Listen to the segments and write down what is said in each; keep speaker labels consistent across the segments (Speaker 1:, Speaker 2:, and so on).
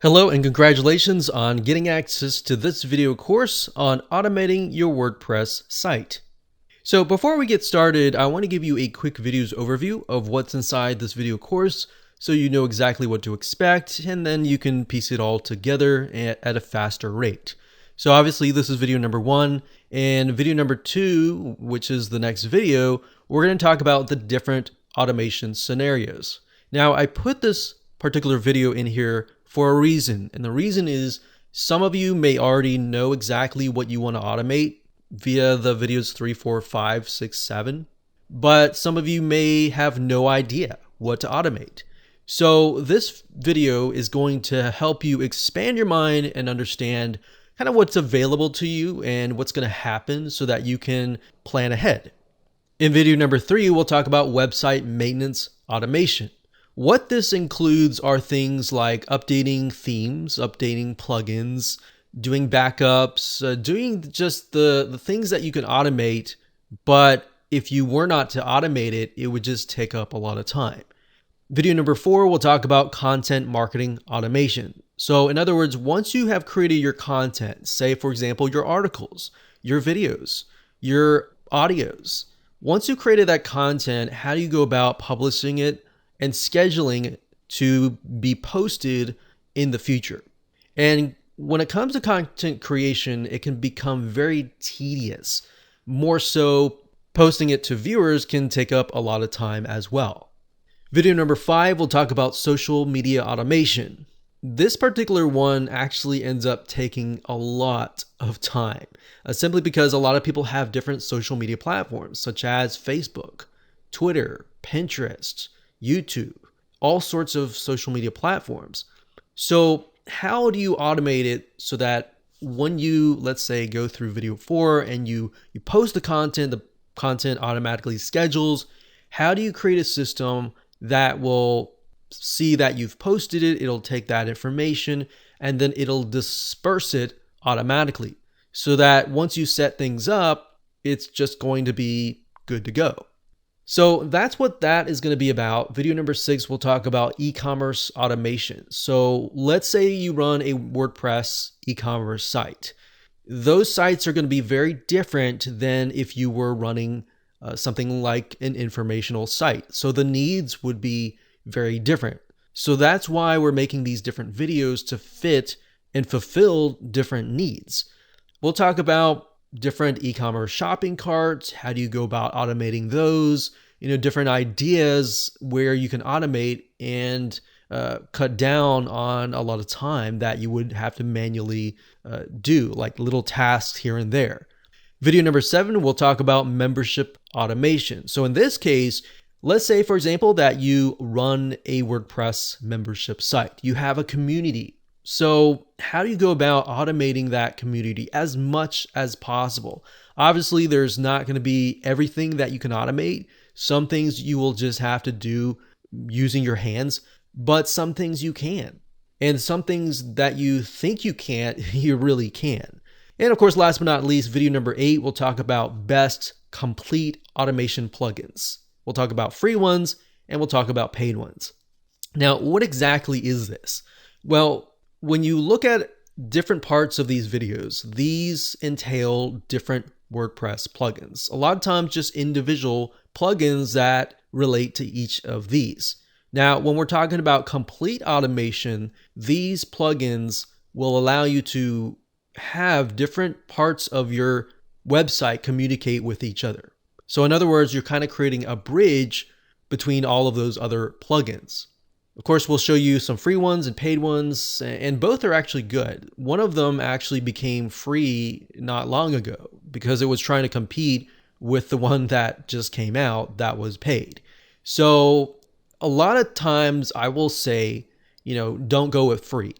Speaker 1: Hello and congratulations on getting access to this video course on automating your WordPress site. So before we get started, I want to give you a quick videos overview of what's inside this video course so you know exactly what to expect, and then you can piece it all together at a faster rate. So obviously this is video number 1, and video number 2, which is the next video, we're going to talk about the different automation scenarios. Now I put this particular video in here for a reason, and the reason is some of you may already know exactly what you want to automate via the videos 3, 4, 5, 6, 7, but some of you may have no idea what to automate. So this video is going to help you expand your mind and understand kind of what's available to you and what's going to happen so that you can plan ahead. In video number 3, we'll talk about website maintenance automation. What this includes are things like updating themes, updating plugins, doing backups, doing just the things that you can automate, but if you were not to automate it, it would just take up a lot of time. Video number 4, we'll talk about content marketing automation. So in other words, once you have created your content, say for example, your articles, your videos, your audios, once you created that content, how do you go about publishing it and scheduling it to be posted in the future? And when it comes to content creation, it can become very tedious. More so, posting it to viewers can take up a lot of time as well. Video number 5, we'll talk about social media automation. This particular one actually ends up taking a lot of time, simply because a lot of people have different social media platforms, such as Facebook, Twitter, Pinterest, YouTube, all sorts of social media platforms. So how do you automate it so that when you, let's say, go through video 4 and you post the content automatically schedules? How do you create a system that will see that you've posted it, it'll take that information, and then it'll disperse it automatically so that once you set things up, it's just going to be good to go? So that's what that is going to be about. Video number 6, we'll talk about e-commerce automation. So let's say you run a WordPress e-commerce site. Those sites are going to be very different than if you were running something like an informational site. So the needs would be very different. So that's why we're making these different videos to fit and fulfill different needs. We'll talk about different e-commerce shopping carts. How do you go about automating those? Different ideas where you can automate and cut down on a lot of time that you would have to manually do, like little tasks here and there. Video number 7, we'll talk about membership automation. So in this case, let's say, for example, that you run a WordPress membership site. You have a community. So how do you go about automating that community as much as possible? Obviously, there's not going to be everything that you can automate. Some things you will just have to do using your hands, but some things you can. And some things that you think you can't, you really can. And of course, last but not least, video number 8, we'll talk about best complete automation plugins. We'll talk about free ones and we'll talk about paid ones. Now, what exactly is this? Well, when you look at different parts of these videos, these entail different WordPress plugins. A lot of times just individual plugins that relate to each of these. Now, when we're talking about complete automation, these plugins will allow you to have different parts of your website communicate with each other. So in other words, you're kind of creating a bridge between all of those other plugins. Of course, we'll show you some free ones and paid ones, and both are actually good. One of them actually became free not long ago because it was trying to compete with the one that just came out that was paid. So a lot of times I will say, don't go with free.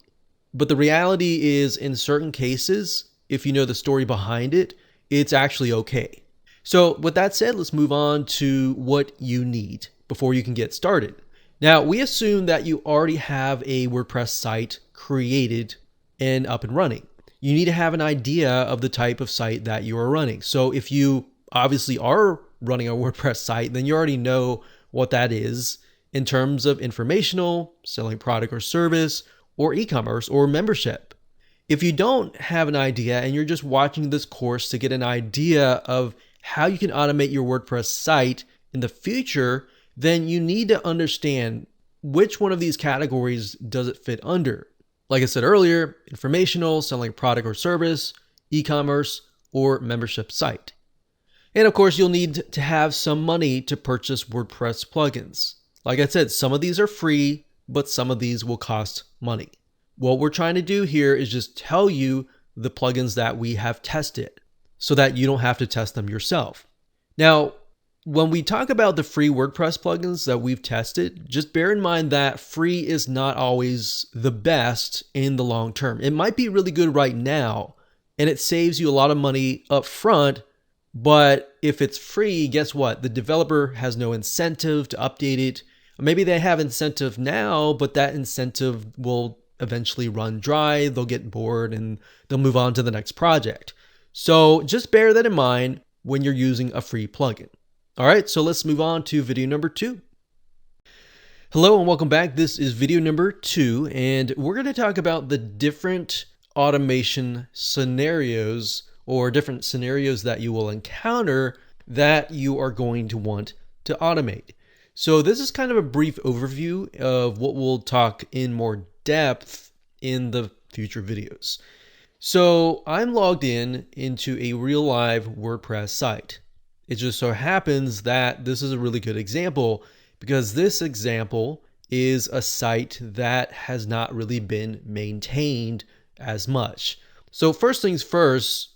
Speaker 1: But the reality is, in certain cases, if you know the story behind it, it's actually okay. So with that said, let's move on to what you need before you can get started. Now, we assume that you already have a WordPress site created and up and running. You need to have an idea of the type of site that you are running. So if you obviously are running a WordPress site, then you already know what that is in terms of informational, selling product or service, or e-commerce or membership. If you don't have an idea and you're just watching this course to get an idea of how you can automate your WordPress site in the future, then you need to understand which one of these categories does it fit under. Like I said earlier, informational, selling a product or service, e-commerce, or membership site. And of course, you'll need to have some money to purchase WordPress plugins. Like I said, some of these are free, but some of these will cost money. What we're trying to do here is just tell you the plugins that we have tested so that you don't have to test them yourself. Now, when we talk about the free WordPress plugins that we've tested, just bear in mind that free is not always the best in the long term. It might be really good right now, and it saves you a lot of money up front, but if it's free, guess what? The developer has no incentive to update it. Maybe they have incentive now, but that incentive will eventually run dry. They'll get bored and they'll move on to the next project. So just bear that in mind when you're using a free plugin. All right, so let's move on to video number 2. Hello and welcome back. This is video number 2, and we're going to talk about the different automation scenarios or different scenarios that you will encounter that you are going to want to automate. So this is kind of a brief overview of what we'll talk in more depth in the future videos. So I'm logged into a real live WordPress site. It just so happens that this is a really good example because this example is a site that has not really been maintained as much. So first things first,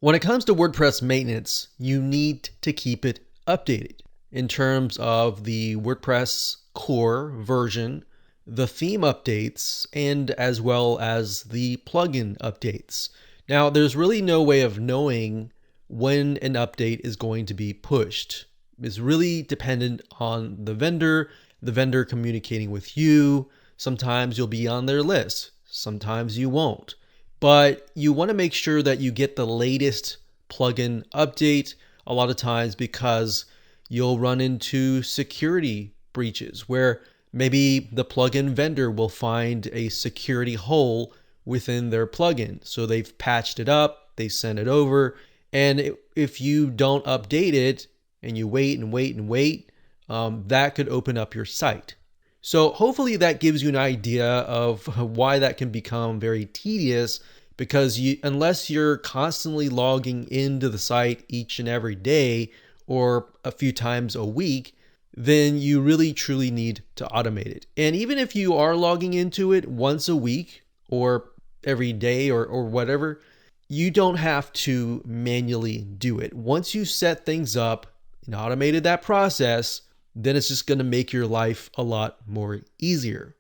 Speaker 1: when it comes to WordPress maintenance, you need to keep it updated in terms of the WordPress core version, the theme updates, and as well as the plugin updates. Now, there's really no way of knowing when an update is going to be pushed. It's really dependent on the vendor communicating with you. Sometimes you'll be on their list, sometimes you won't. But you want to make sure that you get the latest plugin update a lot of times because you'll run into security breaches where maybe the plugin vendor will find a security hole within their plugin. So they've patched it up, they sent it over, and if you don't update it and you wait and wait and wait, that could open up your site. So hopefully that gives you an idea of why that can become very tedious because unless you're constantly logging into the site each and every day or a few times a week, then you really truly need to automate it. And even if you are logging into it once a week or every day or whatever, you don't have to manually do it. Once you set things up and automated that process, then it's just going to make your life a lot more easier.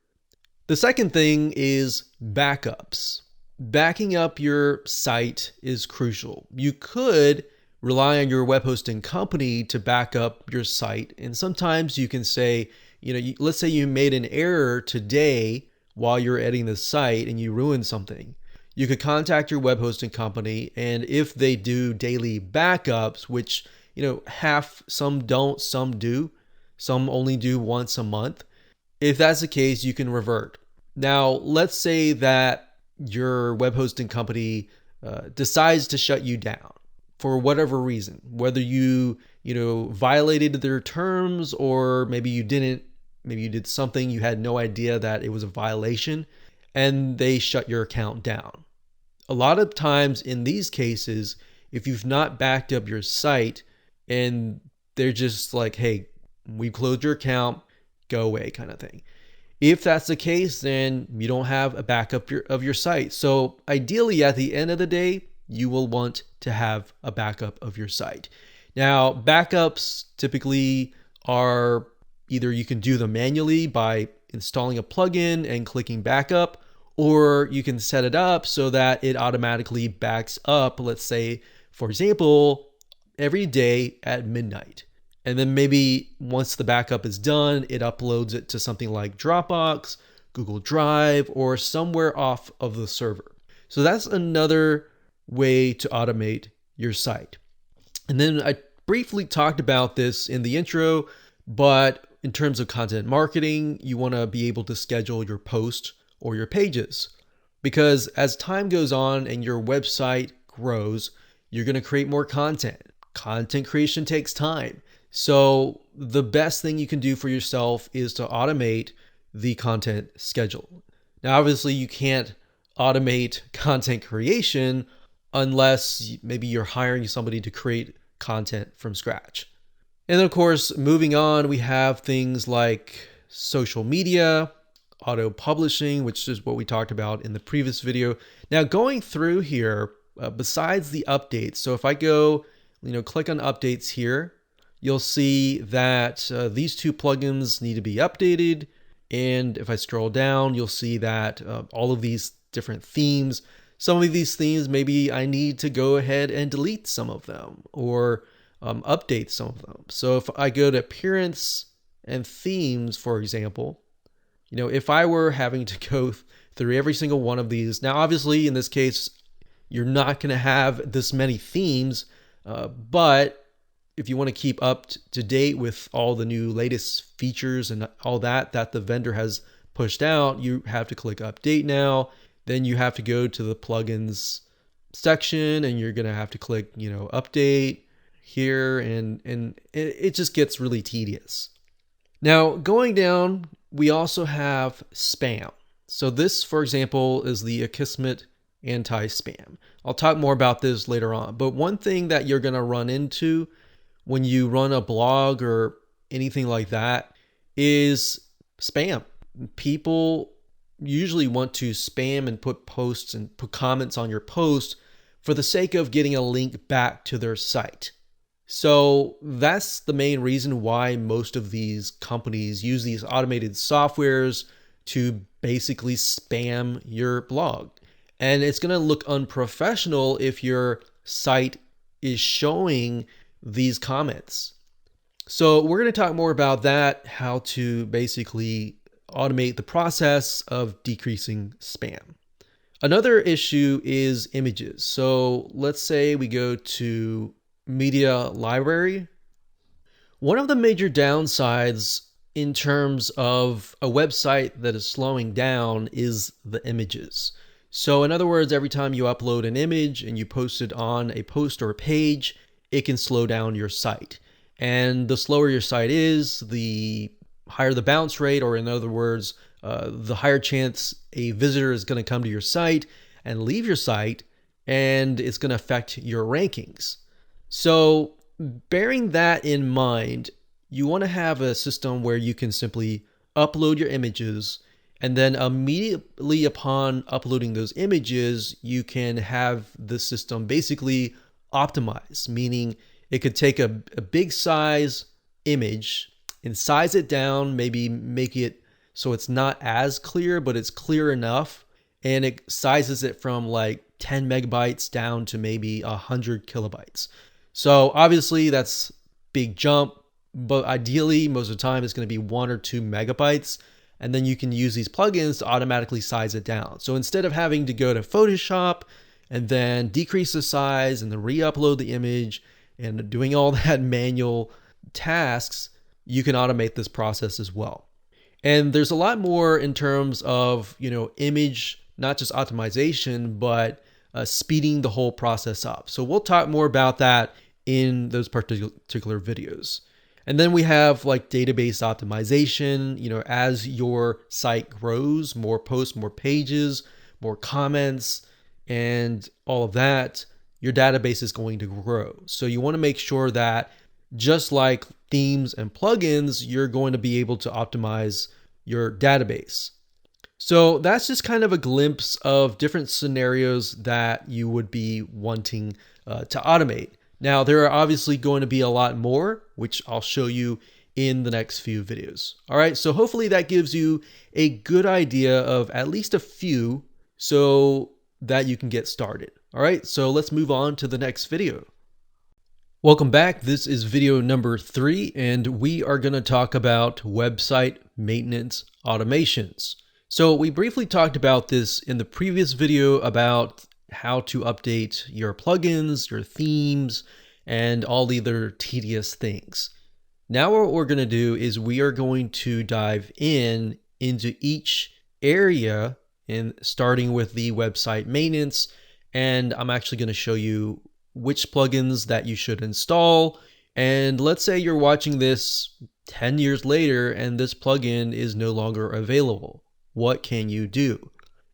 Speaker 1: The second thing is backups. Backing up your site is crucial. You could rely on your web hosting company to back up your site. And sometimes you can say, let's say you made an error today while you're editing the site and you ruined something. You could contact your web hosting company, and if they do daily backups, which, some don't, some do, some only do once a month. If that's the case, you can revert. Now, let's say that your web hosting company decides to shut you down for whatever reason, whether you violated their terms or maybe you didn't, maybe you did something, you had no idea that it was a violation, and they shut your account down. A lot of times in these cases, if you've not backed up your site and they're just like, hey, we closed your account, go away kind of thing. If that's the case, then you don't have a backup of your site. So ideally, at the end of the day, you will want to have a backup of your site. Now, backups typically are either you can do them manually by installing a plugin and clicking backup, or you can set it up so that it automatically backs up, let's say, for example, every day at midnight. And then maybe once the backup is done, it uploads it to something like Dropbox, Google Drive, or somewhere off of the server. So that's another way to automate your site. And then I briefly talked about this in the intro, but in terms of content marketing, you want to be able to schedule your post or your pages. Because as time goes on and your website grows, you're going to create more content. Content creation takes time. So the best thing you can do for yourself is to automate the content schedule. Now, obviously, you can't automate content creation unless maybe you're hiring somebody to create content from scratch. And then, of course, moving on, we have things like social media, auto publishing, which is what we talked about in the previous video. Now, going through here, besides the updates, so if I go, click on updates here, you'll see that these two plugins need to be updated. And if I scroll down, you'll see that all of these different themes, some of these themes, maybe I need to go ahead and delete some of them or update some of them. So if I go to appearance and themes, for example, if I were having to go through every single one of these, now obviously in this case, you're not going to have this many themes, but if you want to keep up to date with all the new latest features and all that the vendor has pushed out, you have to click update now. Then you have to go to the plugins section and you're going to have to click, update here, and it just gets really tedious. Now, going down, we also have spam. So this, for example, is the Akismet anti-spam. I'll talk more about this later on. But one thing that you're going to run into when you run a blog or anything like that is spam. People usually want to spam and put posts and put comments on your post for the sake of getting a link back to their site. So that's the main reason why most of these companies use these automated softwares to basically spam your blog. And it's going to look unprofessional if your site is showing these comments. So we're going to talk more about that, how to basically automate the process of decreasing spam. Another issue is images. So let's say we go to media library. One of the major downsides in terms of a website that is slowing down is the images. So in other words, every time you upload an image and you post it on a post or a page, it can slow down your site. And the slower your site is, the higher the bounce rate, or in other words, the higher chance a visitor is going to come to your site and leave your site, and it's going to affect your rankings. So bearing that in mind, you want to have a system where you can simply upload your images, and then immediately upon uploading those images, you can have the system basically optimize, meaning it could take a big size image and size it down, maybe make it so it's not as clear, but it's clear enough, and it sizes it from like 10 megabytes down to maybe 100 kilobytes. So obviously that's big jump, but ideally most of the time it's going to be 1 or 2 megabytes, and then you can use these plugins to automatically size it down. So instead of having to go to Photoshop and then decrease the size and then re-upload the image and doing all that manual tasks, you can automate this process as well. And there's a lot more in terms of, image, not just optimization, but speeding the whole process up. So we'll talk more about that in those particular videos. And then we have like database optimization. As your site grows, more posts, more pages, more comments, and all of that, your database is going to grow. So you want to make sure that just like themes and plugins, you're going to be able to optimize your database. So that's just kind of a glimpse of different scenarios that you would be wanting to automate. Now, there are obviously going to be a lot more, which I'll show you in the next few videos. All right, so hopefully that gives you a good idea of at least a few so that you can get started. All right, so let's move on to the next video. Welcome back. This is video number 3, and we are going to talk about website maintenance automations. So we briefly talked about this in the previous video about how to update your plugins, your themes, and all the other tedious things. Now what we're going to do is we are going to dive into each area in starting with the website maintenance. And I'm actually going to show you which plugins that you should install. And let's say you're watching this 10 years later and this plugin is no longer available. What can you do?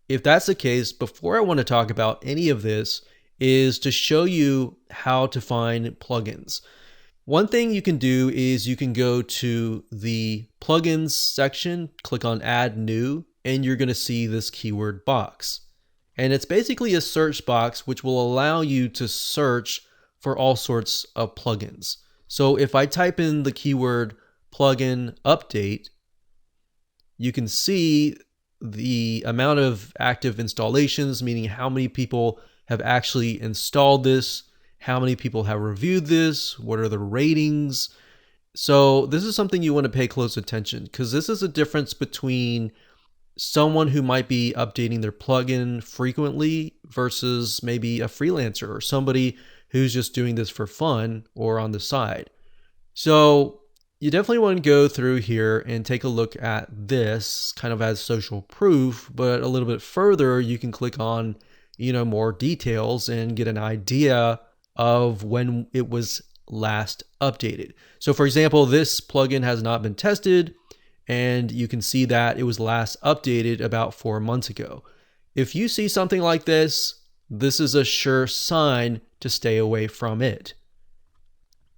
Speaker 1: If that's the case, before I want to talk about any of this is to show you how to find plugins. One thing you can do is you can go to the plugins section, click on add new, and you're going to see this keyword box. And it's basically a search box which will allow you to search for all sorts of plugins. So if I type in the keyword plugin update, you can see the amount of active installations, meaning how many people have actually installed this, how many people have reviewed this, what are the ratings. So this is something you want to pay close attention, because this is a difference between someone who might be updating their plugin frequently versus maybe a freelancer or somebody who's just doing this for fun or on the side. So you definitely want to go through here and take a look at this kind of as social proof, but a little bit further, you can click on, more details and get an idea of when it was last updated. So for example, this plugin has not been tested, and you can see that it was last updated about 4 months ago. If you see something like this, this is a sure sign to stay away from it.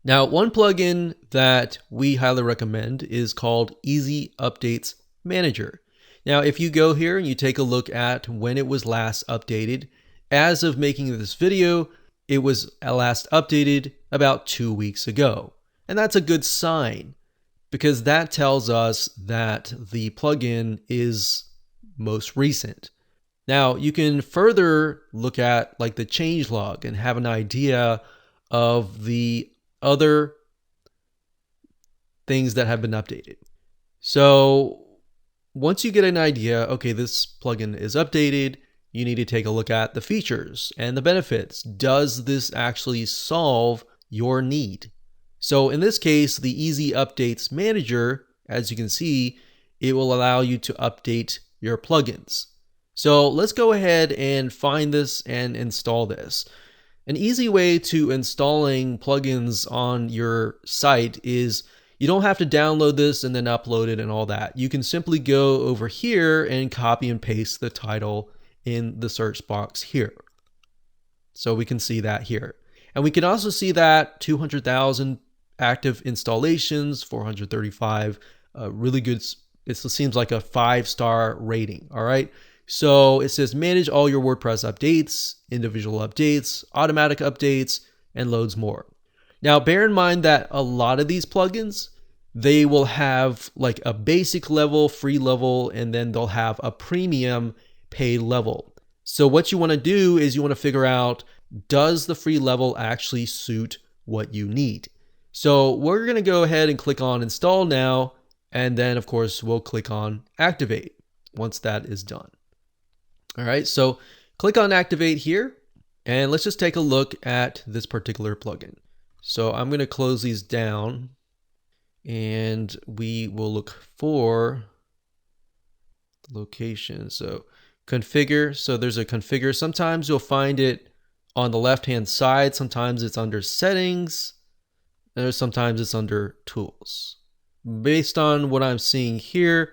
Speaker 1: Now, one plugin that we highly recommend is called Easy Updates Manager. Now, if you go here and you take a look at when it was last updated, as of making this video, it was last updated about 2 weeks ago. And that's a good sign, because that tells us that the plugin is most recent. Now, you can further look at like the changelog and have an idea of the other things that have been updated. So once you get an idea, okay, this plugin is updated, you need to take a look at the features and the benefits. Does this actually solve your need? So in this case, the Easy Updates Manager, as you can see, it will allow you to update your plugins. So let's go ahead and find this and install this. An easy way to installing plugins on your site is you don't have to download this and then upload it and all that. You can simply go over here and copy and paste the title in the search box here. So we can see that here. And we can also see that 200,000 active installations, 435, really good. It seems like a 5-star rating. All right. So it says manage all your WordPress updates, individual updates, automatic updates, and loads more. Now, bear in mind that a lot of these plugins, they will have like a basic level, free level, and then they'll have a premium paid level. So what you want to do is you want to figure out, does the free level actually suit what you need? So we're going to go ahead and click on install now. And then of course, we'll click on activate once that is done. All right, so click on activate here, and let's just take a look at this particular plugin. So I'm going to close these down, and we will look for location. So configure, so there's a configure. Sometimes you'll find it on the left-hand side. Sometimes it's under settings, and sometimes it's under tools. Based on what I'm seeing here,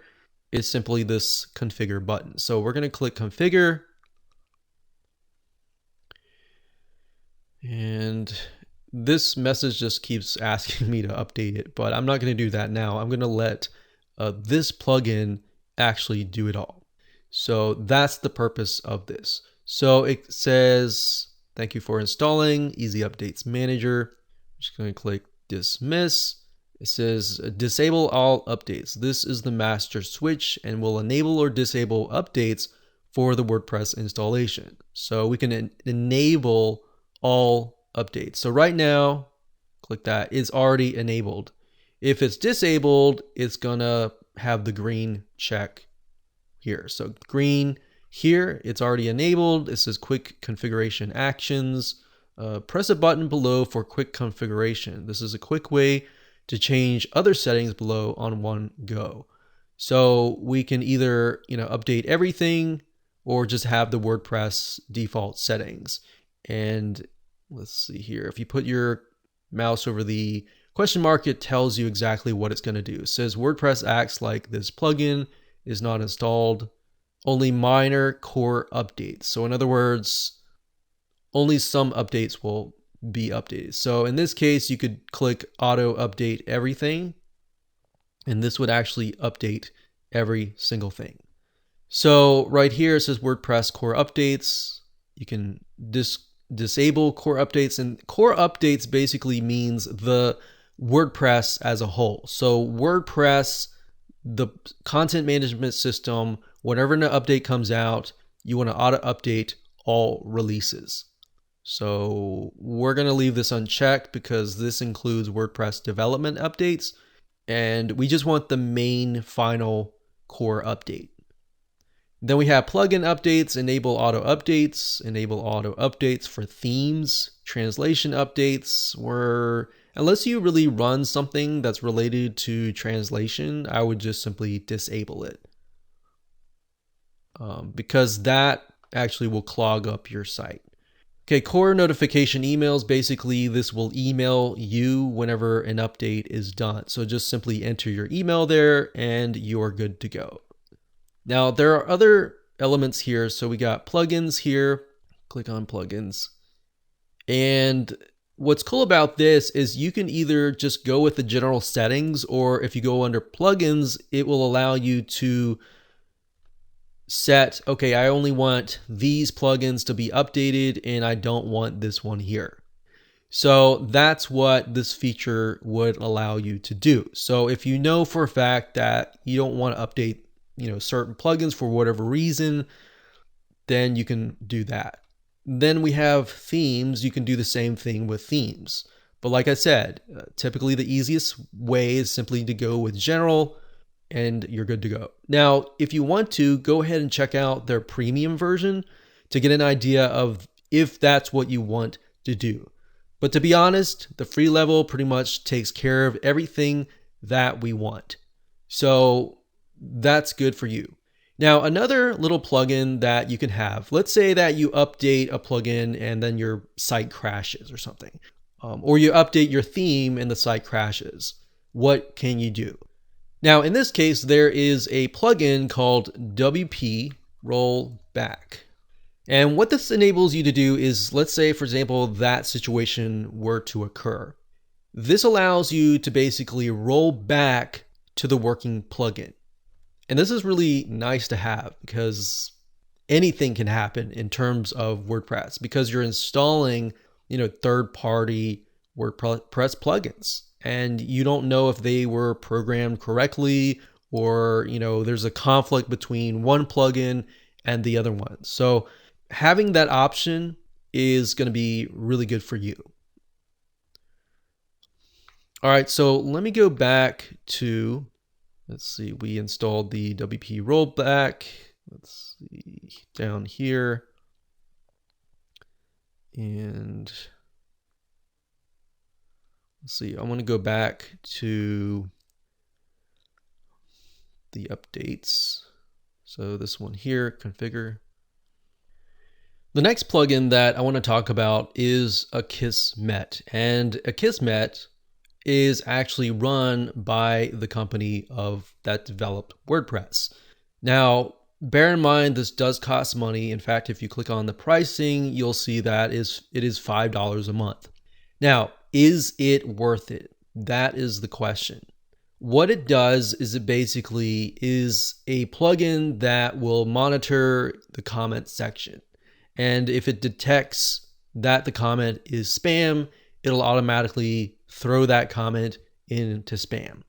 Speaker 1: is simply this configure button. So we're going to click configure, and this message just keeps asking me to update it, but I'm not going to do that now. I'm going to let this plugin actually do it all. So that's the purpose of this. So it says, thank you for installing Easy Updates Manager. I'm just going to click dismiss. It says disable all updates. This is the master switch and will enable or disable updates for the WordPress installation. So we can enable all updates. So right now, click that, it's already enabled. If it's disabled, it's gonna have the green check here. So green here, it's already enabled. It says quick configuration actions. Press a button below for quick configuration. This is a quick way to change other settings below on one go. So we can either, update everything, or just have the WordPress default settings. And let's see here. If you put your mouse over the question mark, it tells you exactly what it's going to do. It says WordPress acts like this plugin is not installed. Only minor core updates. So in other words, only some updates will be updated. So in this case, you could click auto update everything, and this would actually update every single thing. So right here it says WordPress core updates. You can disable core updates, and core updates basically means the WordPress as a whole. So WordPress, the content management system, whenever an update comes out, you want to auto update all releases. So we're going to leave this unchecked because this includes WordPress development updates, and we just want the main final core update. Then we have plugin updates, enable auto updates for themes, translation updates, where unless you really run something that's related to translation, I would just simply disable it. Because that actually will clog up your site. Okay, core notification emails, basically this will email you whenever an update is done. So just simply enter your email there and you're good to go. Now there are other elements here. So we got plugins here, click on plugins. And what's cool about this is you can either just go with the general settings, or if you go under plugins, it will allow you to set, okay, I only want these plugins to be updated and I don't want this one here. So that's what this feature would allow you to do. So if you know for a fact that you don't want to update, certain plugins for whatever reason, then you can do that. Then we have themes. You can do the same thing with themes. But like I said, typically the easiest way is simply to go with general, and you're good to go. Now, if you want to, go ahead and check out their premium version to get an idea of if that's what you want to do. But to be honest, the free level pretty much takes care of everything that we want. So that's good for you. Now, another little plugin that you can have, let's say that you update a plugin and then your site crashes or something, or you update your theme and the site crashes. What can you do? Now, in this case, there is a plugin called WP Rollback. And what this enables you to do is, let's say, for example, that situation were to occur. This allows you to basically roll back to the working plugin. And this is really nice to have because anything can happen in terms of WordPress because you're installing, third-party WordPress plugins. And you don't know if they were programmed correctly, or there's a conflict between one plugin and the other one. So having that option is going to be really good for you. All right, so let me go back to, let's see, we installed the WP rollback. Let's see down here, and let's see, I want to go back to the updates. So this one here, configure. The next plugin that I want to talk about is Akismet. And Akismet is actually run by the company that developed WordPress. Now, bear in mind, this does cost money. In fact, if you click on the pricing, you'll see that it is $5 a month. Now, is it worth it? That is the question. What it does is it basically is a plugin that will monitor the comment section. And if it detects that the comment is spam, it'll automatically throw that comment into spam.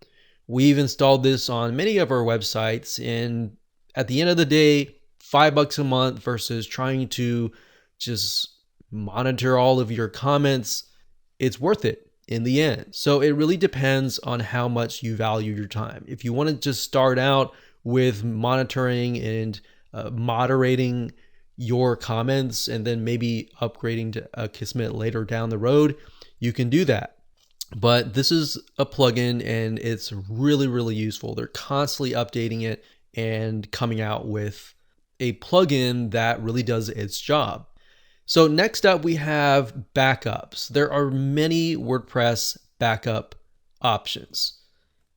Speaker 1: We've installed this on many of our websites, and at the end of the day, $5 a month versus trying to just monitor all of your comments, it's worth it in the end. So it really depends on how much you value your time. If you want to just start out with monitoring and moderating your comments and then maybe upgrading to Akismet later down the road, you can do that. But this is a plugin and it's really, really useful. They're constantly updating it and coming out with a plugin that really does its job. So next up, we have backups. There are many WordPress backup options,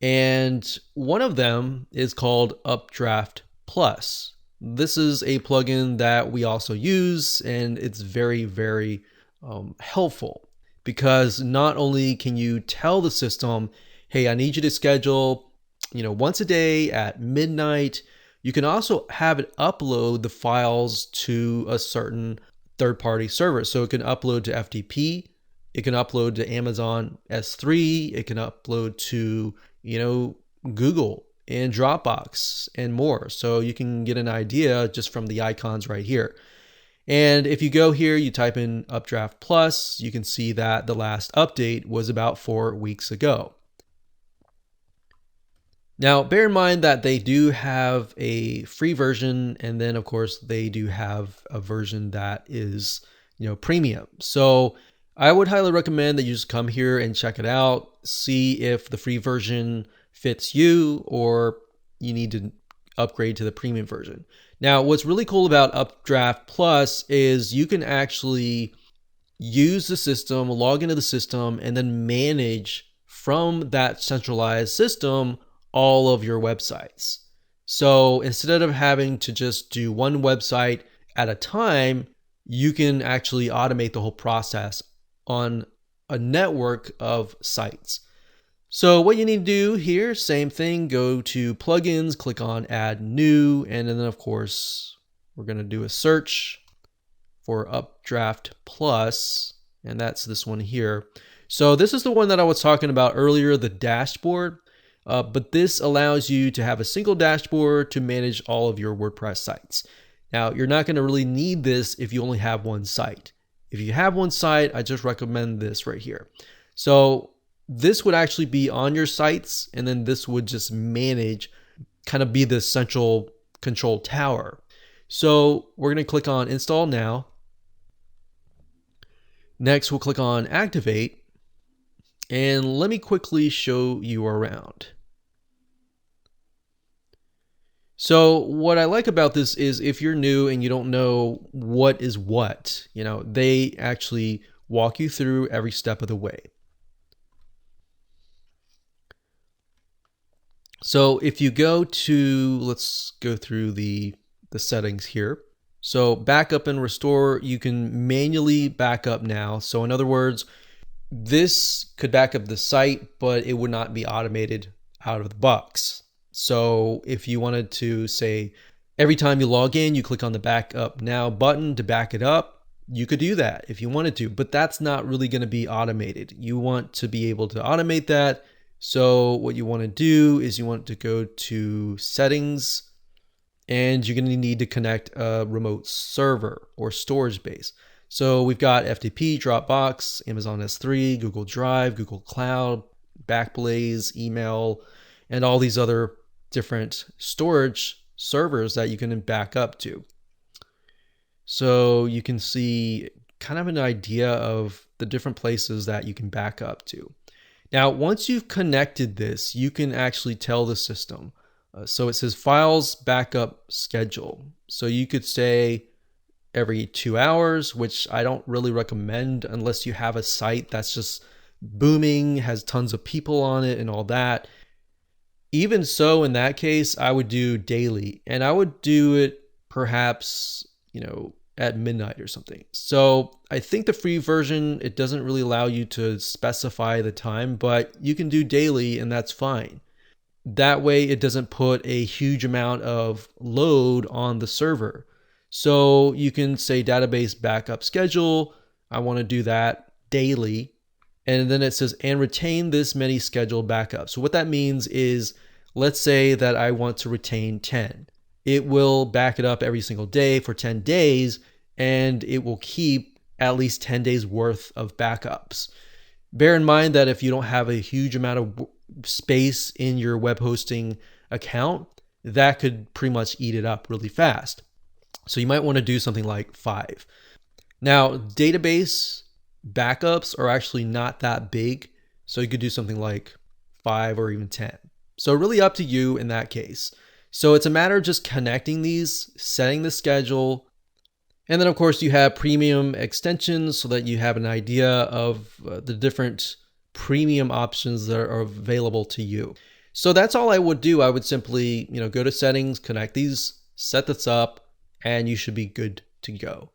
Speaker 1: and one of them is called Updraft Plus. This is a plugin that we also use, and it's very helpful, because not only can you tell the system, hey, I need you to schedule, once a day at midnight, you can also have it upload the files to a certain third-party server. So it can upload to FTP, it can upload to Amazon S3, it can upload to, Google and Dropbox and more. So you can get an idea just from the icons right here. And if you go here, you type in Updraft Plus, you can see that the last update was about 4 weeks ago. Now, bear in mind that they do have a free version, and then of course they do have a version that is, premium. So I would highly recommend that you just come here and check it out, see if the free version fits you or you need to upgrade to the premium version. Now, what's really cool about Updraft Plus is you can actually use the system, log into the system, and then manage from that centralized system all of your websites. So instead of having to just do one website at a time, you can actually automate the whole process on a network of sites. So what you need to do here, same thing, go to plugins, click on add new, and then of course, we're going to do a search for Updraft Plus, and that's this one here. So this is the one that I was talking about earlier, the dashboard, but this allows you to have a single dashboard to manage all of your WordPress sites. Now, you're not going to really need this if you only have one site. If you have one site, I just recommend this right here. So this would actually be on your sites, and then this would just manage, kind of be the central control tower. So we're going to click on install now. Next, we'll click on activate, and let me quickly show you around. So what I like about this is if you're new and you don't know what is what, they actually walk you through every step of the way. So if you go to, let's go through the settings here. So backup and restore, you can manually back up now. So in other words, this could back up the site, but it would not be automated out of the box. So if you wanted to say, every time you log in, you click on the backup now button to back it up, you could do that if you wanted to, but that's not really going to be automated. You want to be able to automate that. So what you want to do is you want to go to settings, and you're going to need to connect a remote server or storage base. So we've got FTP, Dropbox, Amazon S3, Google Drive, Google Cloud, Backblaze, email, and all these other different storage servers that you can back up to. So you can see kind of an idea of the different places that you can back up to. Now, once you've connected this, you can actually tell the system. So it says files backup schedule. So you could say every 2 hours, which I don't really recommend unless you have a site that's just booming, has tons of people on it and all that. Even so, in that case, I would do daily, and I would do it perhaps, at midnight or something. So I think the free version, it doesn't really allow you to specify the time, but you can do daily and that's fine. That way it doesn't put a huge amount of load on the server. So you can say database backup schedule. I want to do that daily. And then it says, and retain this many scheduled backups. So what that means is, let's say that I want to retain 10. It will back it up every single day for 10 days, and it will keep at least 10 days worth of backups. Bear in mind that if you don't have a huge amount of space in your web hosting account, that could pretty much eat it up really fast. So you might want to do something like 5. Now, database backups are actually not that big, so you could do something like 5 or even 10. So really up to you in that case. So it's a matter of just connecting these, setting the schedule, and then of course you have premium extensions so that you have an idea of the different premium options that are available to you. So that's all I would do. I would simply, go to settings, connect these, set this up, and you should be good to go.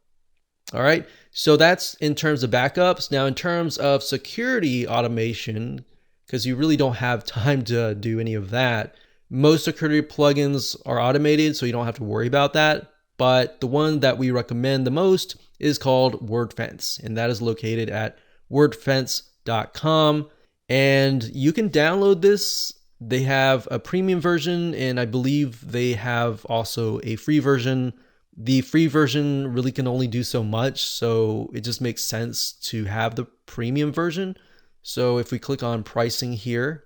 Speaker 1: All right. So that's in terms of backups. Now, in terms of security automation, because you really don't have time to do any of that, most security plugins are automated, so you don't have to worry about that. But the one that we recommend the most is called WordFence, and that is located at wordfence.com. And you can download this. They have a premium version, and I believe they have also a free version. The free version really can only do so much, so it just makes sense to have the premium version. So if we click on pricing here,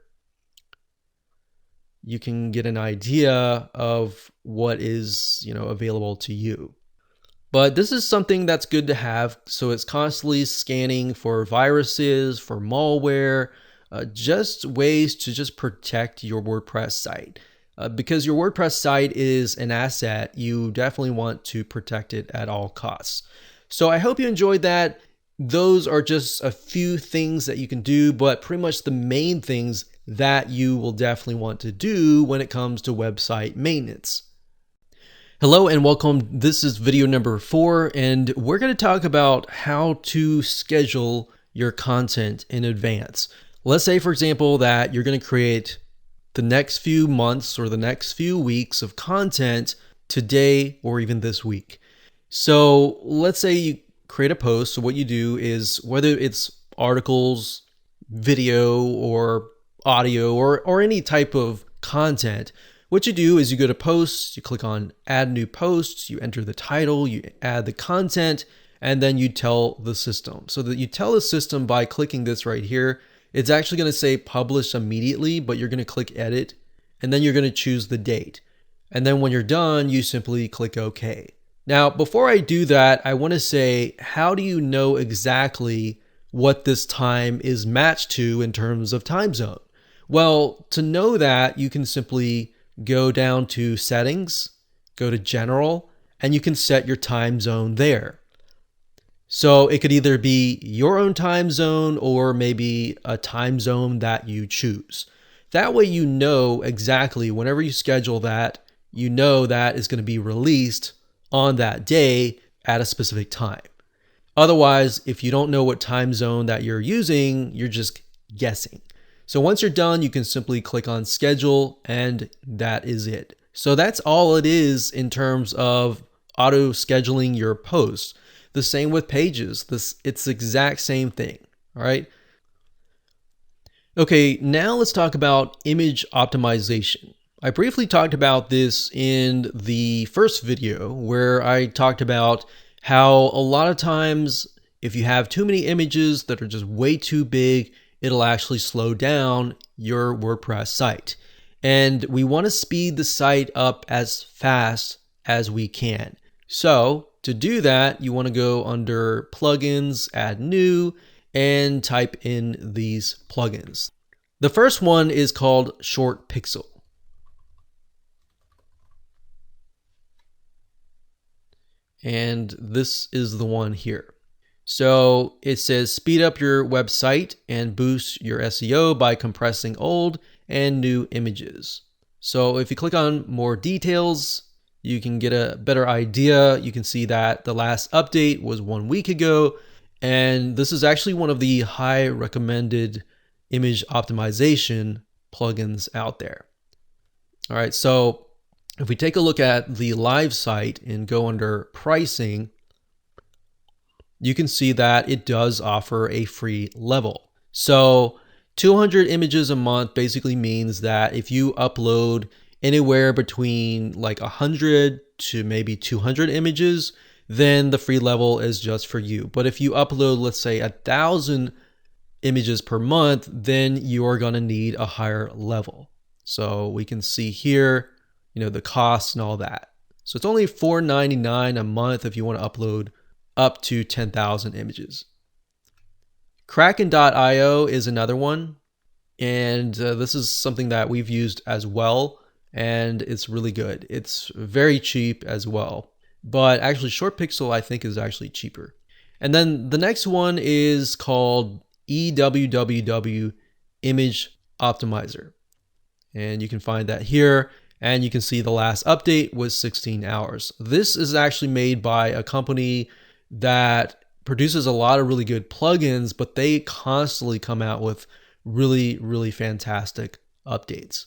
Speaker 1: you can get an idea of what is, available to you. But this is something that's good to have. So it's constantly scanning for viruses, for malware, just ways to just protect your WordPress site. Because your WordPress site is an asset, you definitely want to protect it at all costs. So I hope you enjoyed that. Those are just a few things that you can do, but pretty much the main things that you will definitely want to do when it comes to website maintenance. Hello and welcome. This is video number 4, and we're going to talk about how to schedule your content in advance. Let's say, for example, that you're going to create the next few months or the next few weeks of content today or even this week. So let's say you create a post. So what you do is, whether it's articles, video, or audio, or any type of content, what you do is you go to posts, you click on add new posts, you enter the title, you add the content, and then you tell the system. So that you tell the system by clicking this right here. It's actually going to say publish immediately, but you're going to click edit, and then you're going to choose the date. And then when you're done, you simply click OK. Now, before I do that, I want to say, how do you know exactly what this time is matched to in terms of time zone? Well, to know that, you can simply go down to settings, go to general, and you can set your time zone there. So it could either be your own time zone or maybe a time zone that you choose. That way you know exactly whenever you schedule that, you know that is going to be released on that day at a specific time. Otherwise, if you don't know what time zone that you're using, you're just guessing. So once you're done, you can simply click on schedule, and that is it. So that's all it is in terms of auto scheduling your posts. The same with pages. It's the exact same thing. All right. Okay, now let's talk about image optimization. I briefly talked about this in the first video, where I talked about how a lot of times if you have too many images that are just way too big, it'll actually slow down your WordPress site. And we want to speed the site up as fast as we can. So to do that, you want to go under plugins, add new, and type in these plugins. The first one is called Short Pixel. And this is the one here. So it says speed up your website and boost your SEO by compressing old and new images. So if you click on more details, you can get a better idea. You can see that the last update was 1 week ago, and this is actually one of the high recommended image optimization plugins out there. All right, so if we take a look at the live site and go under pricing, you can see that it does offer a free level. So 200 images a month basically means that if you upload anywhere between like 100 to maybe 200 images, then the free level is just for you. But if you upload, let's say 1,000 images per month, then you are going to need a higher level. So we can see here, the costs and all that. So it's only $4.99 a month if you want to upload up to 10,000 images. Kraken.io is another one, and this is something that we've used as well. and it's really good. It's very cheap as well. But actually, Short Pixel I think is actually cheaper. And then the next one is called EWWW Image Optimizer. And you can find that here. And you can see the last update was 16 hours. This is actually made by a company that produces a lot of really good plugins, but they constantly come out with really, really fantastic updates.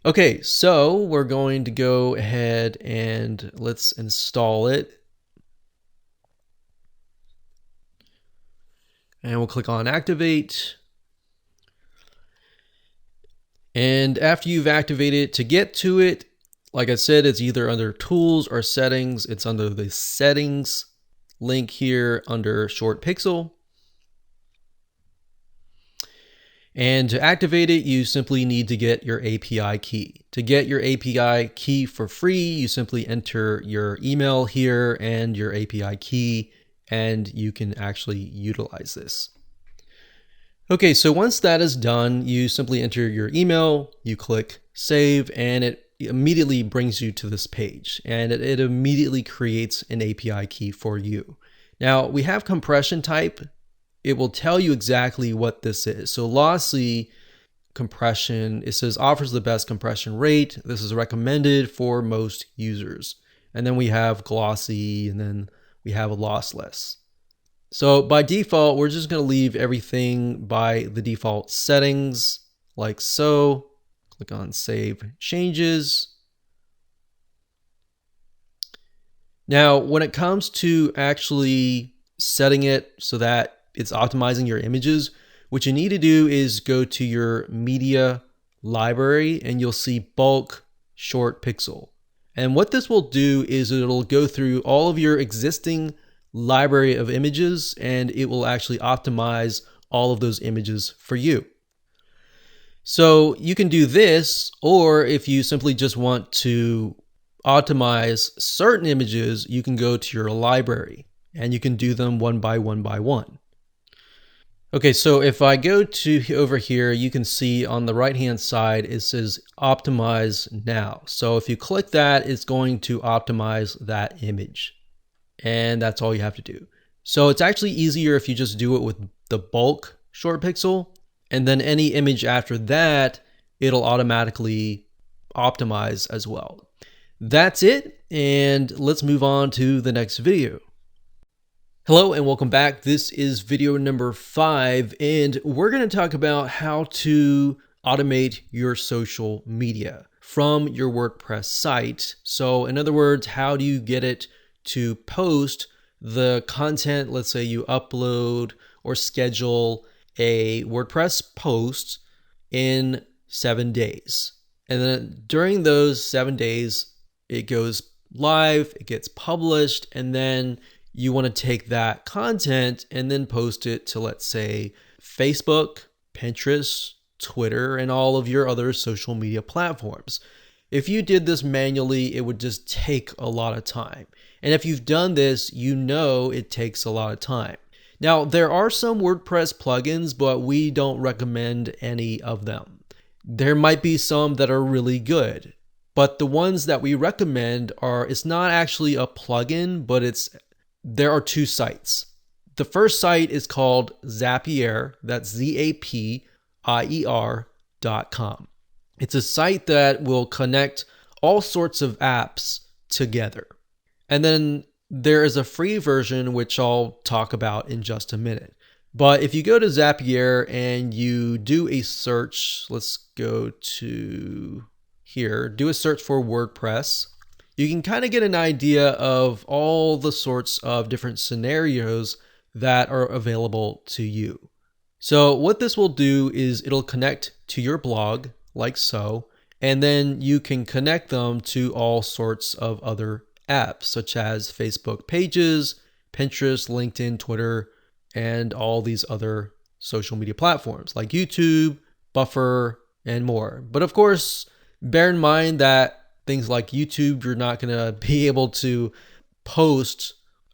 Speaker 1: Okay, so we're going to go ahead and let's install it. And we'll click on activate. And after you've activated it, to get to it, like I said, it's either under tools or settings. It's under the settings link here under Short Pixel. And to activate it, you simply need to get your API key. To get your API key for free, you simply enter your email here and your API key, and you can actually utilize this. Okay, so once that is done, you simply enter your email, you click save, and it immediately brings you to this page, and it immediately creates an API key for you. Now, we have compression type. It will tell you exactly what this is. So lossy compression, it says offers the best compression rate. This is recommended for most users. And then we have glossy, and then we have a lossless. So by default, we're just going to leave everything by the default settings like so. Click on Save Changes. Now, when it comes to actually setting it so that it's optimizing your images, what you need to do is go to your media library and you'll see bulk short pixel. And what this will do is it'll go through all of your existing library of images and it will actually optimize all of those images for you. So you can do this, or if you simply just want to optimize certain images, you can go to your library and you can do them one by one by one. Okay, so if I go to over here, you can see on the right hand side it says optimize now. So if you click that, it's going to optimize that image. And that's all you have to do. So it's actually easier if you just do it with the bulk short pixel, and then any image after that, it'll automatically optimize as well. That's it, and let's move on to the next video. Hello and welcome back. This is video number 5, and we're going to talk about how to automate your social media from your WordPress site. So in other words, how do you get it to post the content? Let's say you upload or schedule a WordPress post in 7 days. And then during those 7 days, it goes live, it gets published, and then you want to take that content and then post it to, let's say, Facebook, Pinterest, Twitter, and all of your other social media platforms. If you did this manually, it would just take a lot of time. And if you've done this, you know it takes a lot of time. Now, there are some WordPress plugins, but we don't recommend any of them. There might be some that are really good, but the ones that we recommend are, it's not actually a plugin, but there are 2 sites. The first site is called Zapier, that's ZAPIER.com. It's a site that will connect all sorts of apps together. And then there is a free version, which I'll talk about in just a minute. But if you go to Zapier and you do a search, let's go to here, do a search for WordPress, you can kind of get an idea of all the sorts of different scenarios that are available to you. So what this will do is it'll connect to your blog like so, and then you can connect them to all sorts of other apps such as Facebook pages, Pinterest, LinkedIn, Twitter, and all these other social media platforms like YouTube, Buffer, and more. But of course, bear in mind that things like YouTube, you're not going to be able to post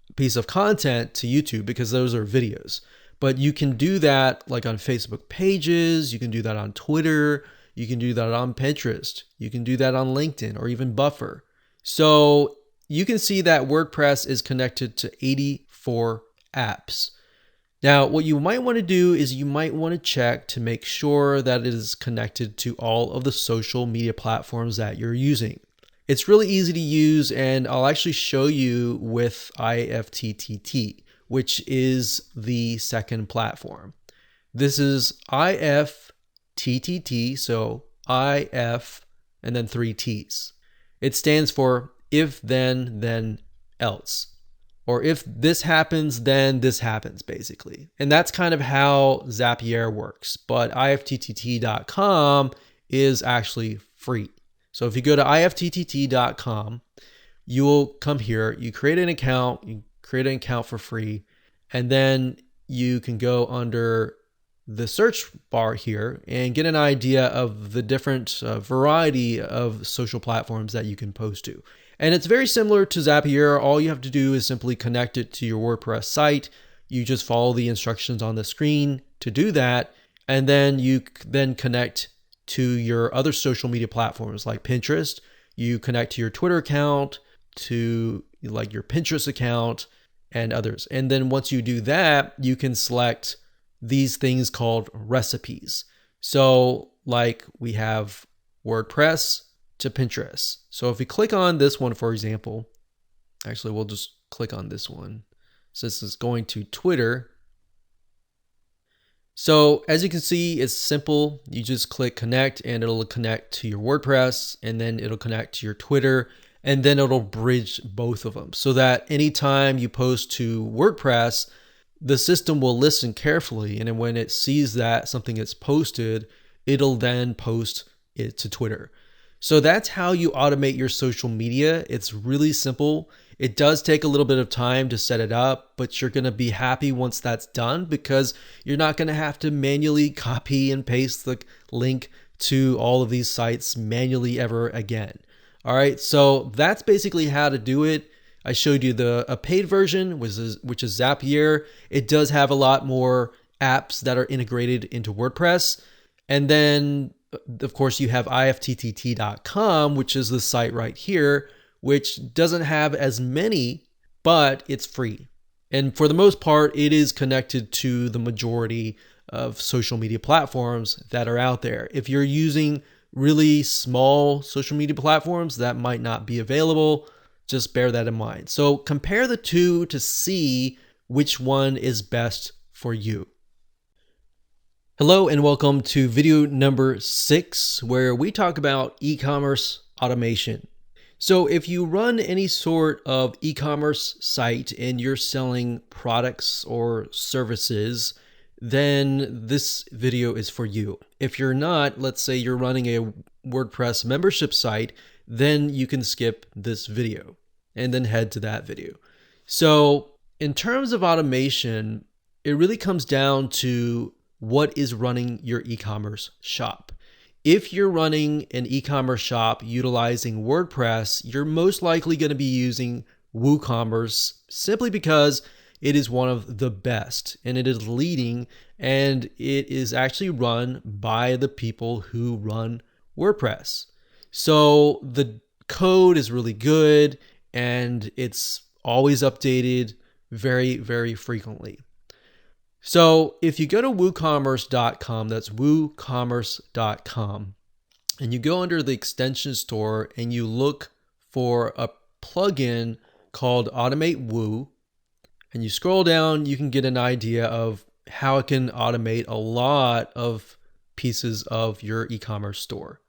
Speaker 1: a piece of content to YouTube because those are videos. But you can do that like on Facebook pages, you can do that on Twitter, You can do that on Pinterest. You can do that on LinkedIn or even Buffer. So you can see that WordPress is connected to 84 apps. Now, what you might want to do is you might want to check to make sure that it is connected to all of the social media platforms that you're using. It's really easy to use, and I'll actually show you with IFTTT, which is the second platform. This is IFTTT, so IF and then 3 T's. It stands for if then else. Or if this happens, then this happens, basically. And that's kind of how Zapier works. But ifttt.com is actually free. So if you go to ifttt.com, you will come here, you create an account for free, and then you can go under the search bar here and get an idea of the different variety of social platforms that you can post to. And it's very similar to Zapier. All you have to do is simply connect it to your WordPress site. You just follow the instructions on the screen to do that. And then you then connect to your other social media platforms like Pinterest. You connect to your Twitter account, to like your Pinterest account and others. And then once you do that, you can select these things called recipes. So like we have WordPress to Pinterest. So if we click on this one, for example, actually we'll just click on this one since it's going to Twitter. So as you can see, it's simple. You just click connect and it'll connect to your WordPress, and then it'll connect to your Twitter, and then it'll bridge both of them so that anytime you post to WordPress, the system will listen carefully, and then when it sees that something is posted, it'll then post it to Twitter. So that's how you automate your social media. It's really simple. It does take a little bit of time to set it up, but you're going to be happy once that's done because you're not going to have to manually copy and paste the link to all of these sites manually ever again. All right, so that's basically how to do it. I showed you a paid version, which is Zapier. It does have a lot more apps that are integrated into WordPress. And then of course, you have ifttt.com, which is the site right here, which doesn't have as many, but it's free. And for the most part, it is connected to the majority of social media platforms that are out there. If you're using really small social media platforms, that might not be available. Just bear that in mind. So compare the two to see which one is best for you. Hello and welcome to video number 6, where we talk about e-commerce automation. So if you run any sort of e-commerce site and you're selling products or services, then this video is for you. If you're not, let's say you're running a WordPress membership site, then you can skip this video and then head to that video. So in terms of automation, it really comes down to what is running your e-commerce shop. If you're running an e-commerce shop utilizing WordPress, you're most likely going to be using WooCommerce simply because it is one of the best and it is leading, and it is actually run by the people who run WordPress. So the code is really good and it's always updated very, very frequently. So if you go to woocommerce.com, that's woocommerce.com, and you go under the extension store and you look for a plugin called Automate Woo, and you scroll down, you can get an idea of how it can automate a lot of pieces of your e-commerce store.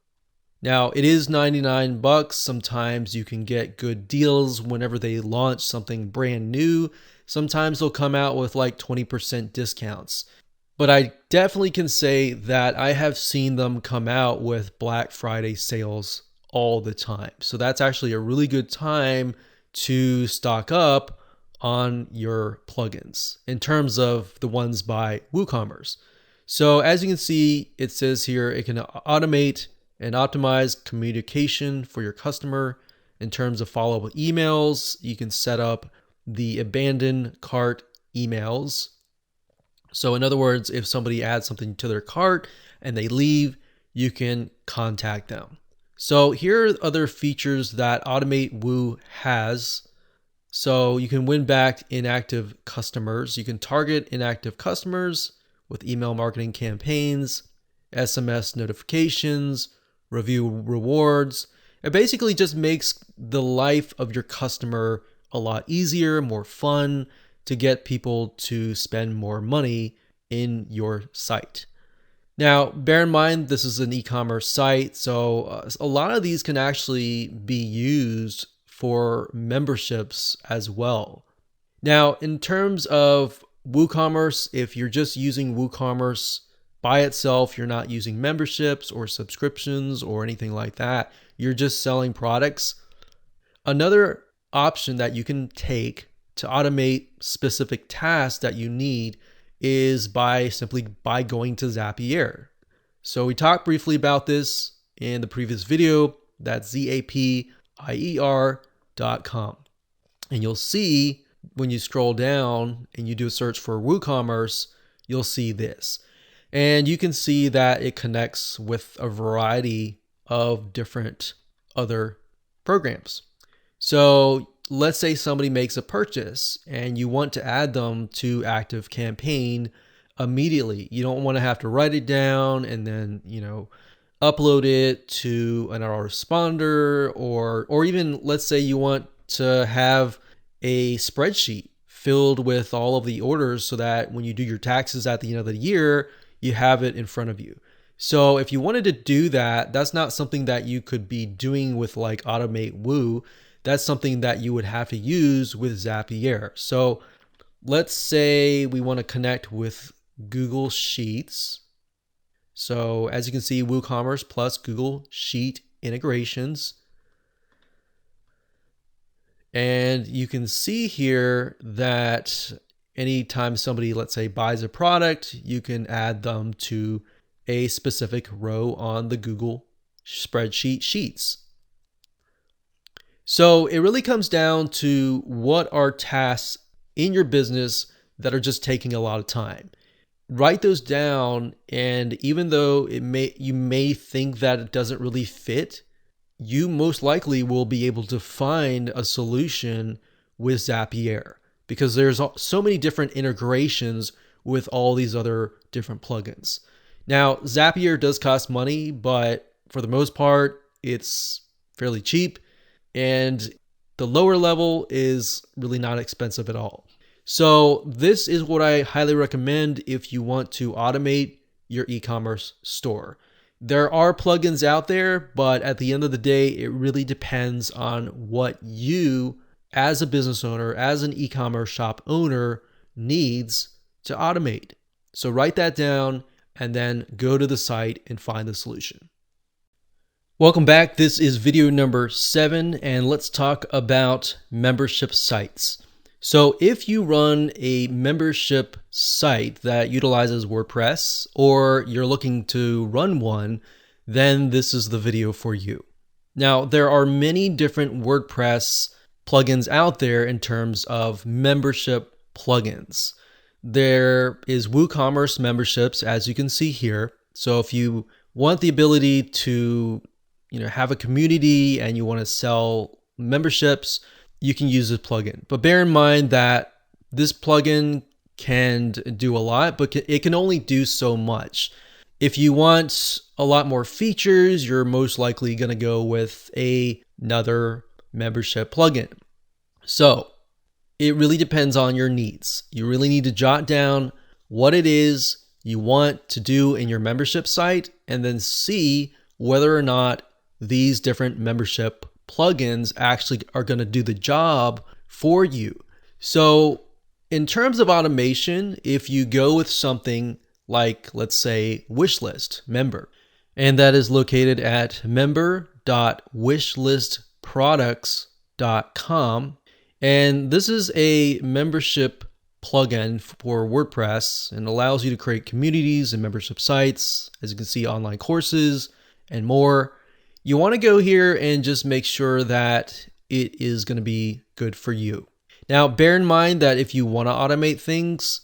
Speaker 1: Now, it is $99. Sometimes you can get good deals whenever they launch something brand new. Sometimes they'll come out with like 20% discounts. But I definitely can say that I have seen them come out with Black Friday sales all the time. So that's actually a really good time to stock up on your plugins in terms of the ones by WooCommerce. So as you can see, it says here, it can automate and optimize communication for your customer in terms of follow-up emails. You can set up the abandoned cart emails. So in other words, if somebody adds something to their cart and they leave, you can contact them. So here are other features that Automate Woo has. So you can win back inactive customers. You can target inactive customers with email marketing campaigns, SMS notifications, review rewards. It basically just makes the life of your customer a lot easier, more fun to get people to spend more money in your site. Now, bear in mind, this is an e-commerce site, so a lot of these can actually be used for memberships as well. Now, in terms of WooCommerce, if you're just using WooCommerce by itself, you're not using memberships or subscriptions or anything like that, you're just selling products. Another option that you can take to automate specific tasks that you need is simply by going to Zapier. So we talked briefly about this in the previous video. That's zapier.com. And you'll see when you scroll down and you do a search for WooCommerce, you'll see this. And you can see that it connects with a variety of different other programs. So let's say somebody makes a purchase and you want to add them to ActiveCampaign immediately. You don't want to have to write it down and then, upload it to an autoresponder, or even let's say you want to have a spreadsheet filled with all of the orders so that when you do your taxes at the end of the year, you have it in front of you. So if you wanted to do that, that's not something that you could be doing with like Automate Woo. That's something that you would have to use with Zapier. So let's say we want to connect with Google Sheets. So as you can see, WooCommerce plus Google Sheet integrations. And you can see here that anytime somebody, let's say, buys a product, you can add them to a specific row on the Google spreadsheet sheets. So it really comes down to what are tasks in your business that are just taking a lot of time. Write those down, and even though you may think that it doesn't really fit, you most likely will be able to find a solution with Zapier, because there's so many different integrations with all these other different plugins. Now, Zapier does cost money, but for the most part, it's fairly cheap, and the lower level is really not expensive at all. So this is what I highly recommend if you want to automate your e-commerce store. There are plugins out there, but at the end of the day, it really depends on what you, as a business owner, as an e-commerce shop owner, needs to automate. So write that down and then go to the site and find the solution. Welcome back. This is video number 7, and let's talk about membership sites. So if you run a membership site that utilizes WordPress, or you're looking to run one, then this is the video for you. Now, there are many different WordPress plugins out there in terms of membership plugins. There is WooCommerce memberships, as you can see here. So if you want the ability to have a community and you want to sell memberships, you can use this plugin. But bear in mind that this plugin can do a lot, but it can only do so much. If you want a lot more features, you're most likely going to go with another membership plugin. So it really depends on your needs. You really need to jot down what it is you want to do in your membership site and then see whether or not these different membership plugins actually are going to do the job for you. So in terms of automation, if you go with something like, let's say, Wishlist Member, and that is located at member.wishlistproducts.com, and this is a membership plugin for WordPress and allows you to create communities and membership sites, as you can see, online courses and more. You want to go here and just make sure that it is going to be good for you. Now, bear in mind that if you want to automate things,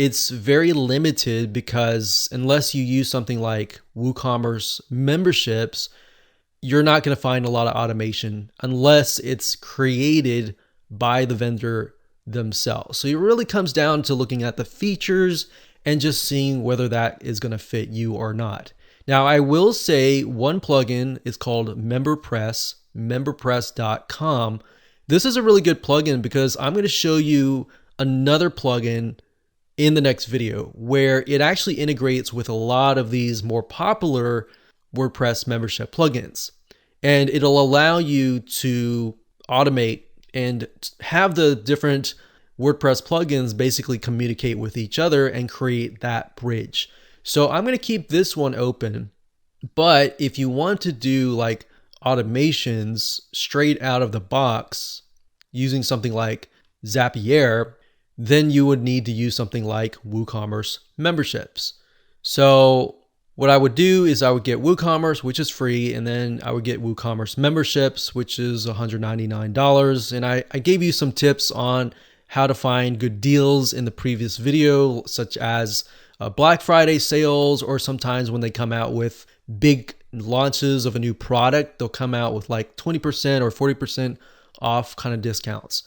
Speaker 1: it's very limited because unless you use something like WooCommerce memberships, you're not going to find a lot of automation unless it's created by the vendor themselves. So it really comes down to looking at the features and just seeing whether that is going to fit you or not. Now, I will say one plugin is called MemberPress, memberpress.com. This is a really good plugin because I'm going to show you another plugin in the next video where it actually integrates with a lot of these more popular WordPress membership plugins. And it'll allow you to automate and have the different WordPress plugins basically communicate with each other and create that bridge. So I'm going to keep this one open, but if you want to do like automations straight out of the box using something like Zapier, then you would need to use something like WooCommerce memberships. So what I would do is I would get WooCommerce, which is free, and then I would get WooCommerce memberships, which is $199. And I gave you some tips on how to find good deals in the previous video, such as Black Friday sales, or sometimes when they come out with big launches of a new product, they'll come out with like 20% or 40% off kind of discounts.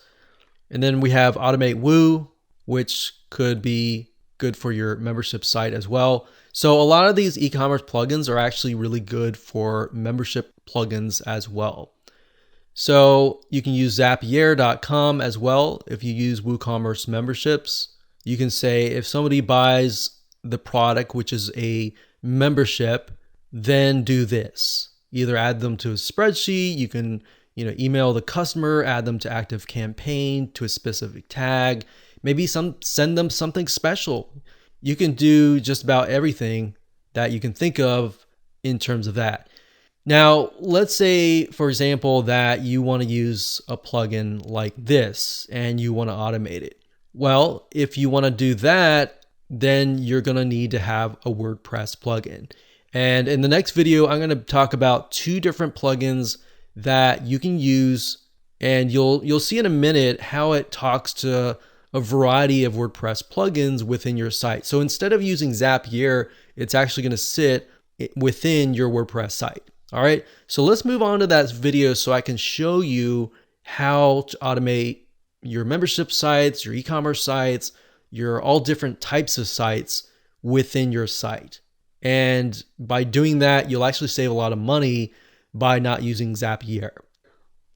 Speaker 1: And then we have Automate Woo, which could be good for your membership site as well. So a lot of these e-commerce plugins are actually really good for membership plugins as well. So you can use Zapier.com as well. If you use WooCommerce memberships, you can say if somebody buys the product, which is a membership, then do this. Either add them to a spreadsheet, you can email the customer, add them to ActiveCampaign to a specific tag, maybe send them something special. You can do just about everything that you can think of in terms of that. Now, let's say, for example, that you want to use a plugin like this and you want to automate it. Well, if you want to do that, then you're going to need to have a WordPress plugin. And in the next video, I'm going to talk about two different plugins that you can use, and you'll see in a minute how it talks to a variety of WordPress plugins within your site. So instead of using Zapier, it's actually going to sit within your WordPress site. All right, so let's move on to that video so I can show you how to automate your membership sites, your e-commerce sites, your all different types of sites within your site. And by doing that, you'll actually save a lot of money by not using Zapier.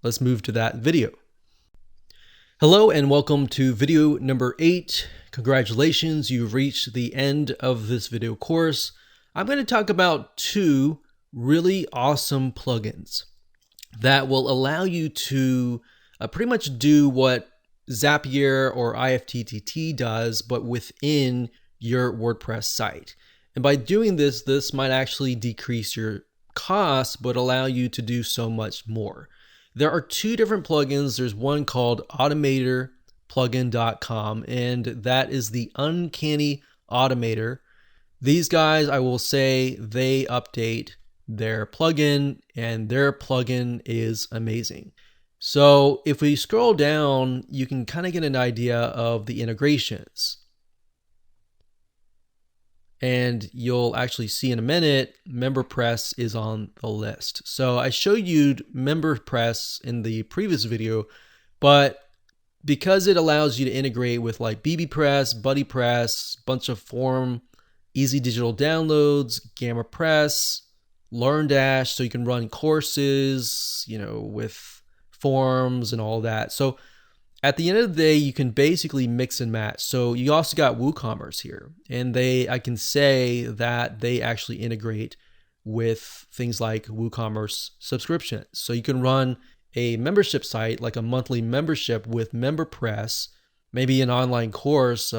Speaker 1: Let's move to that video. Hello and welcome to video number 8. Congratulations, you've reached the end of this video course. I'm going to talk about two really awesome plugins that will allow you to pretty much do what Zapier or IFTTT does, but within your WordPress site. And by doing this, this might actually decrease your costs, but allow you to do so much more. There are two different plugins. There's one called automatorplugin.com, and that is the Uncanny Automator. These guys, I will say, they update their plugin, and their plugin is amazing. So if we scroll down, you can kind of get an idea of the integrations. And you'll actually see in a minute, MemberPress is on the list. So I showed you MemberPress in the previous video, but because it allows you to integrate with like bbPress, BuddyPress, bunch of form, easy digital downloads, GammaPress, LearnDash, so you can run courses, with forms and all that. So at the end of the day, you can basically mix and match. So you also got WooCommerce here, and I can say that they actually integrate with things like WooCommerce subscriptions. So you can run a membership site, like a monthly membership with MemberPress, maybe an online course,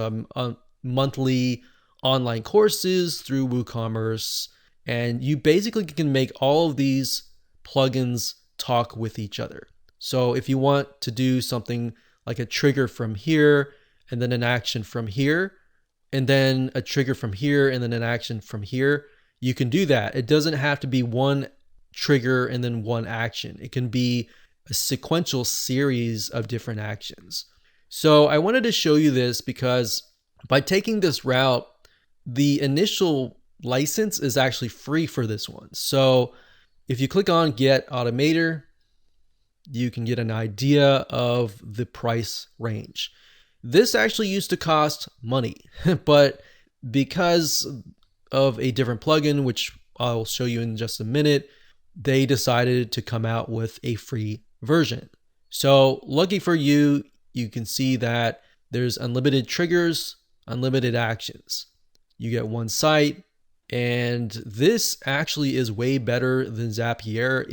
Speaker 1: monthly online courses through WooCommerce, and you basically can make all of these plugins talk with each other. So if you want to do something like a trigger from here, and then an action from here, and then a trigger from here, and then an action from here, you can do that. It doesn't have to be one trigger and then one action. It can be a sequential series of different actions. So I wanted to show you this because By taking this route, the initial license is actually free for this one. So if you click on Get Automator, you can get an idea of the price range. This actually used to cost money, but because of a different plugin, which I'll show you in just a minute, they decided to come out with a free version. So lucky for you, you can see that there's unlimited triggers, unlimited actions. You get one site, and this actually is way better than Zapier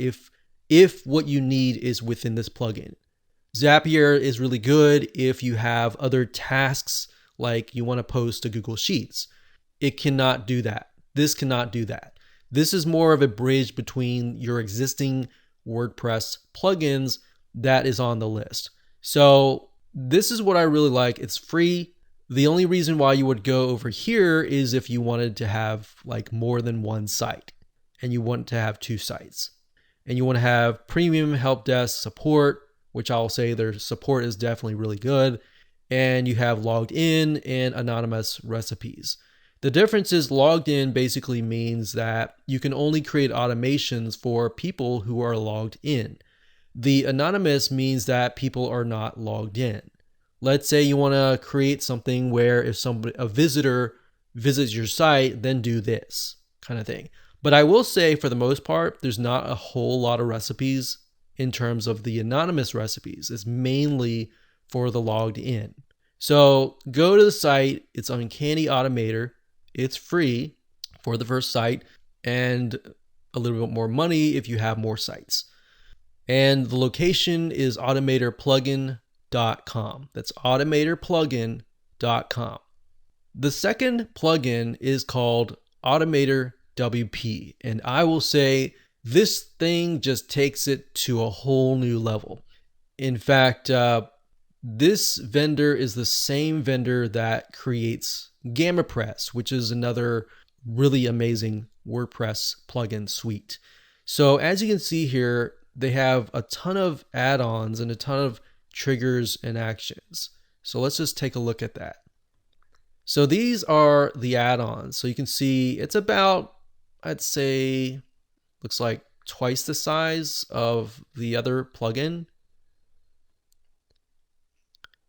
Speaker 1: if what you need is within this plugin. Zapier is really good if you have other tasks, like you want to post to Google Sheets. It cannot do that. This cannot do that. This is more of a bridge between your existing WordPress plugins that is on the list. So this is what I really like. It's free. The only reason why you would go over here is if you wanted to have like more than one site and you want to have two sites and you want to have premium help desk support, which I'll say their support is definitely really good. And you have logged in and anonymous recipes. The difference is logged in basically means that you can only create automations for people who are logged in. The anonymous means that people are not logged in. Let's say you want to create something where if a visitor visits your site, then do this kind of thing. But I will say for the most part, there's not a whole lot of recipes in terms of the anonymous recipes. It's mainly for the logged in. So go to the site. It's Uncanny Automator. It's free for the first site and a little bit more money if you have more sites. And the location is automatorplugin.com. That's automatorplugin.com. The second plugin is called Automator WP. And I will say this thing just takes it to a whole new level. In fact, this vendor is the same vendor that creates GammaPress, which is another really amazing WordPress plugin suite. So as you can see here, they have a ton of add-ons and a ton of triggers and actions. So let's just take a look at that. So these are the add-ons. So you can see it's about, I'd say, looks like twice the size of the other plugin.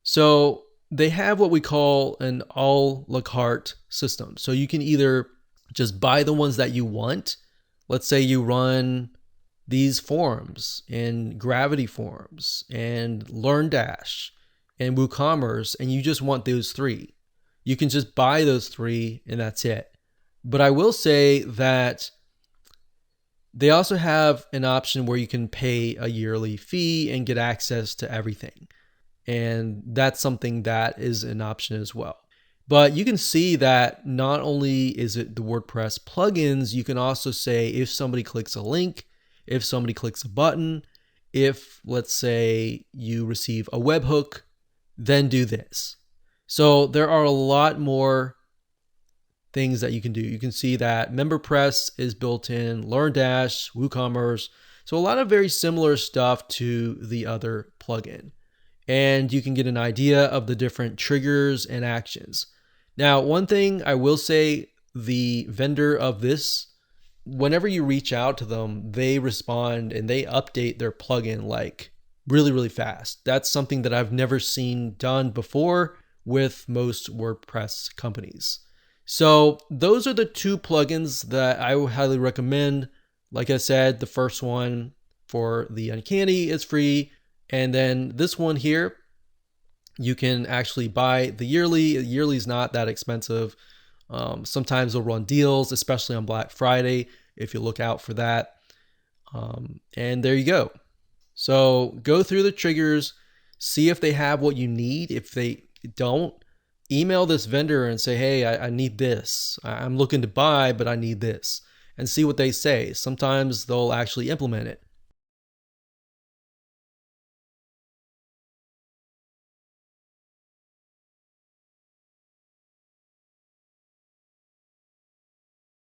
Speaker 1: So they have what we call an a la carte system. So you can either just buy the ones that you want. Let's say you run these forums and Gravity forums and LearnDash and WooCommerce, and you just want those three. You can just buy those three and that's it. But I will say that they also have an option where you can pay a yearly fee and get access to everything. And that's something that is an option as well. But you can see that not only is it the WordPress plugins, you can also say if somebody clicks a link, if somebody clicks a button, if let's say you receive a webhook, then do this. So there are a lot more things that you can do. You can see that MemberPress is built in, LearnDash, WooCommerce. So a lot of very similar stuff to the other plugin. And you can get an idea of the different triggers and actions. Now, one thing I will say, the vendor of this, whenever you reach out to them, they respond and they update their plugin like really, really fast. That's something that I've never seen done before with most WordPress companies. So those are the two plugins that I would highly recommend. Like I said, the first one for the Uncanny is free. And then this one here, you can actually buy the yearly. The yearly is not that expensive. Sometimes they'll run deals, especially on Black Friday, if you look out for that. And there you go. So go through the triggers, see if they have what you need. If they don't, email this vendor and say, hey, I need this. I'm looking to buy, but I need this. And see what they say. Sometimes they'll actually implement it.